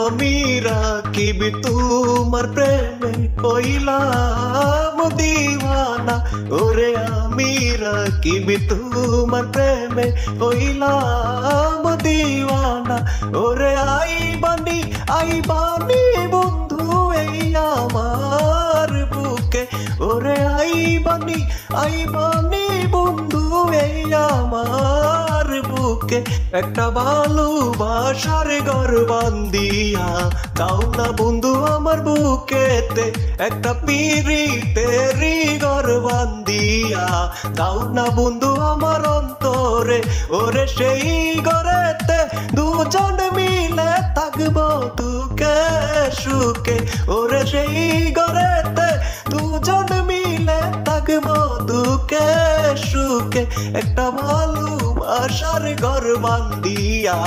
আমি রাখিব তোমার প্রেমে হইলাম দিওয়ানা, ওরে আমি রাখিব তোমার প্রেমে হইলাম দিওয়ানা, ওরে আইবানি বন্ধু এই আমার বুকে, ওরে আইবানি বন্ধু এই আমার বুকে, একটা ভালোবাসার ঘর বান্দিয়া দাও না বন্ধু আমার বুকেতে, একটা পিরিতেরি ঘর বান্দিয়া দাও না বন্ধু আমার অন্তরে, ওরে সেই ঘরেতে দুজন মিলে থাকবো দুঃখে সুখে, ওরে সেই ঘরেতে দুজন মিলে থাকবো দুঃখে সুখে, একটা ভালোবাসার ঘর বান্দিয়া।